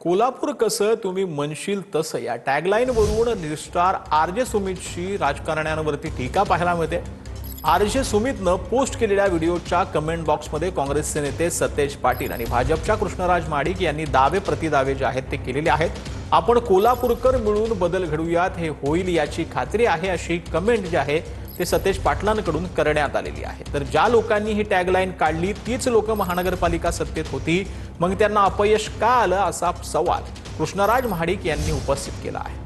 कोल्हापूर कसं तुम्ही म्हणशील तसं या टॅगलाईन वरून स्टार आरजे सुमितची राजकारण्यांवरती टीका पाहायला मिळते। आरजे सुमितनं पोस्ट केलेल्या व्हिडिओच्या कमेंट बॉक्समध्ये काँग्रेसचे नेते सतेज पाटील आणि भाजपच्या कृष्णराज महाडिक यांनी दावे प्रतिदावे जे आहेत ते केलेले आहेत। आपण कोल्हापूरकर मिळून बदल घडूयात, हे होईल याची खात्री आहे, अशी कमेंट जी आहे ते सतेज पाटलांकडून करण्यात आलेली आहे। तर ज्या लोकांनी ही टॅगलाईन काढली तीच लोक महानगरपालिका सत्तेत होती, मग त्यांना अपयश का आलं असा सवाल कृष्णराज महाडिक यांनी उपस्थित केला आहे।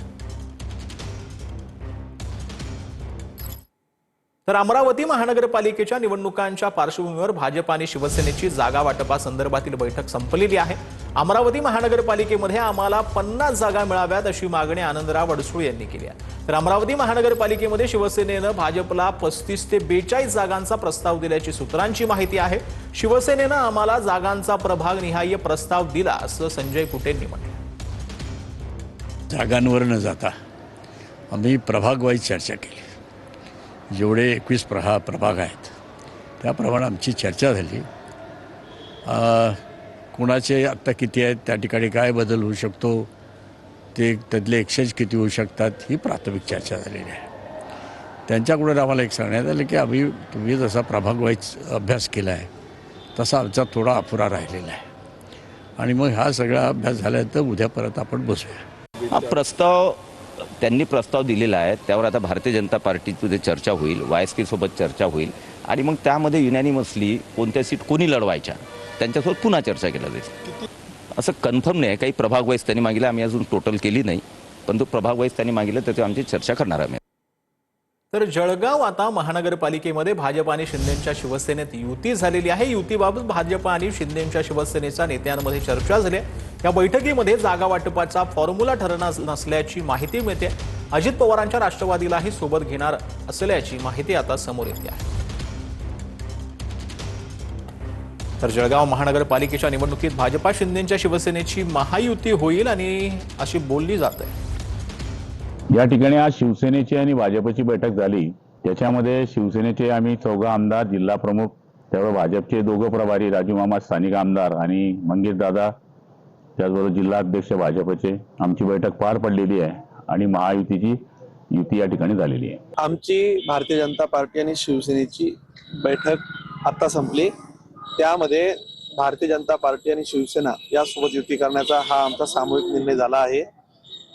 तर अमरावती महानगरपालिकेच्या निवडणुकांच्या पार्श्वभूमीवर भाजप आणि शिवसेनेची जागा वाटपासंदर्भातील बैठक संपलेली आहे। अमरावती महानगरपालिकेमध्ये आम्हाला 50 जागा मिळाव्यात अशी मागणी आनंदराव अडसूळ यांनी केली आहे। तर अमरावती महानगरपालिकेमध्ये शिवसेनेनं भाजपला 35 ते 42 जागांचा प्रस्ताव दिल्याची सूत्रांची माहिती आहे। शिवसेनेनं आम्हाला जागांचा प्रभाग निहाय प्रस्ताव दिला असं संजय कुटेंनी म्हटलं। जागांवर न जाता आम्ही प्रभाग वाईज चर्चा केली। जेवढे 21 प्रभाग आहेत त्याप्रमाणे आमची चर्चा झाली। कुणाचे आत्ता किती आहेत, त्या ठिकाणी काय बदल होऊ शकतो, ते त्यातले एक्सचेंज किती होऊ शकतात, ही प्राथमिक चर्चा झालेली आहे। त्यांच्याकडून आम्हाला एक सांगण्यात आलं की तुम्ही जसा प्रभाग वाईज अभ्यास केला आहे तसा आमचा थोडा अपुरा राहिलेला आहे आणि मग हा सगळा अभ्यास झाल्यानंतर उद्या परत आपण बसूया। हा त्यांनी प्रस्ताव दिलेला आहे, त्यावर आता भारतीय जनता पार्टीमध्ये चर्चा होईल, YSP सोबत चर्चा होईल आणि मग त्यामध्ये युनॅनिमसली कोणत्या सीट कोणी लढवायच्या त्यांच्यासोबत पुन्हा चर्चा केली जाईल। असं कन्फर्म नाही, काही प्रभाग वाईज त्यांनी मागितलं, आम्ही अजून टोटल केली नाही, पण तो प्रभाग वाईज त्यांनी मागितलं तर आमची चर्चा करणार आम्ही। तर जळगाव आता महानगरपालिकेमध्ये भाजप आणि शिंदेच्या शिवसेनेत युती झालेली आहे। युतीबाबत भाजप आणि शिंदेच्या शिवसेनेच्या नेत्यांमध्ये चर्चा झाली। या बैठकीमध्ये जागा वाटपाचा फॉर्म्युला ठरणार नसल्याची माहिती मिळते। अजित पवारांच्या राष्ट्रवादीलाही सोबत घेणार असल्याची माहिती आता समोर येते आहे। तर जळगाव महानगरपालिकेच्या निवडणुकीत भाजपा शिंदेच्या शिवसेनेची महायुती होईल आणि अशी बोलली जाते। या ठिकाणी आज शिवसेनेची आणि भाजपची बैठक झाली। त्याच्यामध्ये शिवसेनेचे आम्ही 4 आमदार, जिल्हा प्रमुख, त्यावर भाजपचे 2 प्रभारी, राजू मामा स्थानिक आमदार आणि मंगेश दादा, त्याचबरोबर जिल्हा अध्यक्ष भाजपचे, आमची बैठक पार पडलेली आहे आणि महायुतीची युती या ठिकाणी झालेली आहे। आमची भारतीय जनता पार्टी आणि शिवसेनेची बैठक आता संपली। त्यामध्ये भारतीय जनता पार्टी आणि शिवसेना यासोबत युती करण्याचा हा आमचा सामूहिक निर्णय झाला आहे।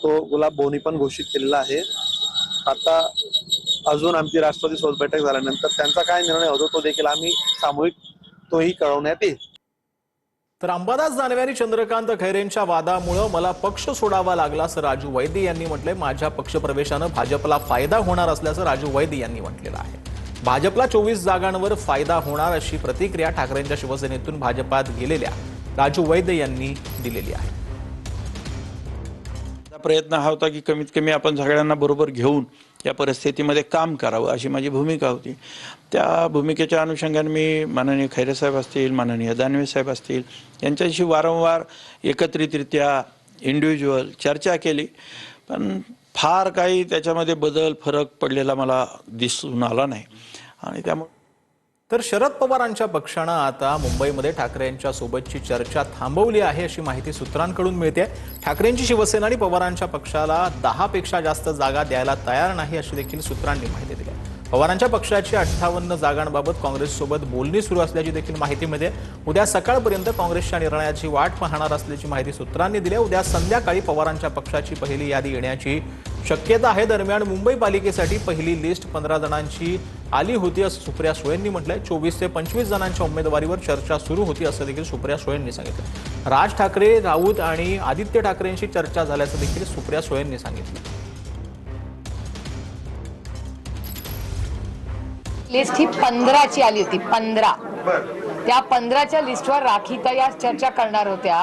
तो गुलाब भाऊंनी पण घोषित केलेला आहे। आता अजून आमची राष्ट्रवादी सोबत बैठक झाल्यानंतर त्यांचा काय निर्णय होतो तो देखील आम्ही सामूहिक तोही कळवण्यात येईल। तर अंबादास दानवे आणि चंद्रकांत खैरेंच्या वादामुळे मला पक्ष सोडावा लागला असं राजू वैद्य यांनी म्हटलंय। माझ्या पक्षप्रवेशानं भाजपला फायदा होणार असल्याचं राजू वैद्य यांनी म्हटलेलं आहे। भाजपला 24 जागांवर फायदा होणार अशी प्रतिक्रिया ठाकरेंच्या शिवसेनेतून भाजपात गेलेल्या राजू वैद्य यांनी दिलेली आहे। प्रयत्न हा होता की कमीत कमी आपण सगळ्यांना बरोबर घेऊन या परिस्थितीमध्ये काम करावं अशी माझी भूमिका होती। त्या भूमिकेच्या अनुषंगाने मी माननीय खैरे साहेब असतील, माननीय दानवे साहेब असतील यांच्याशी वारंवार एकत्रितरित्या इंडिव्हिज्युअल चर्चा केली, पण फार काही त्याच्यामध्ये फरक पडलेला मला दिसून आला नाही आणि त्यामुळे तर शरद पवारांच्या पक्षानं आता मुंबईमध्ये ठाकरेंच्या सोबतची चर्चा थांबवली आहे अशी माहिती सूत्रांकडून मिळते। ठाकरेंची शिवसेना आणि पवारांच्या पक्षाला 10 पेक्षा जास्त जागा द्यायला तयार नाही अशी देखील सूत्रांनी माहिती दिली। पवारांच्या पक्षाची 58 जागांबाबत काँग्रेससोबत बोलणी सुरू असल्याची देखील माहिती मिळते। उद्या सकाळपर्यंत काँग्रेसच्या निर्णयाची वाट पाहणार असल्याची माहिती सूत्रांनी दिली। उद्या संध्याकाळी पवारांच्या पक्षाची पहिली यादी येण्याची शक्यता आहे। दरम्यान मुंबई पालिकेसाठी पहिली लिस्ट 15 जणांची आली होती असं सुप्रिया सुळेंनी म्हटलंय। 24 ते 25 जणांच्या उमेदवारीवर चर्चा सुरू होती असं देखील सुप्रिया सुळेंनी सांगितलं। राज ठाकरे, राऊत आणि आदित्य ठाकरेंशी चर्चा झाल्याचं देखील सुप्रिया सुळेंनी सांगितलं। लिस्ट ही 15ची आली होती। 15 त्या 15च्या लिस्टवर राखीताई या चर्चा करणार होत्या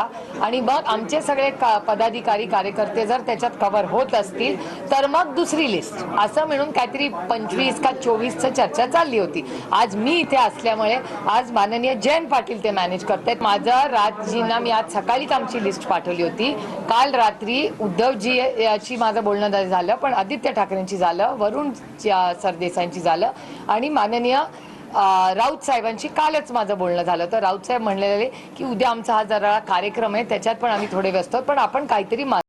आणि मग आमचे सगळे पदाधिकारी कार्यकर्ते जर त्याच्यात कव्हर होत असतील तर मग दुसरी लिस्ट असं म्हणून काहीतरी 25 का 24चं चर्चा चालली होती। आज मी इथे असल्यामुळे आज माननीय जयंत पाटील ते मॅनेज करतायत। माझं राजजींना मी आज सकाळीच आमची लिस्ट पाठवली होती। काल रात्री उद्धवजी याची माझं बोलणं झालं, पण आदित्य ठाकरेंची झालं, वरुण सरदेसाईंची झालं आणि माननीय राऊत साहेबांशी कालच माझं बोलणं झालं. तर राऊत साहेब म्हणलेले की उद्या आमचा हा जरा कार्यक्रम आहे, त्याच्यात पण आम्ही थोडे व्यस्त आहोत, पण आपण काहीतरी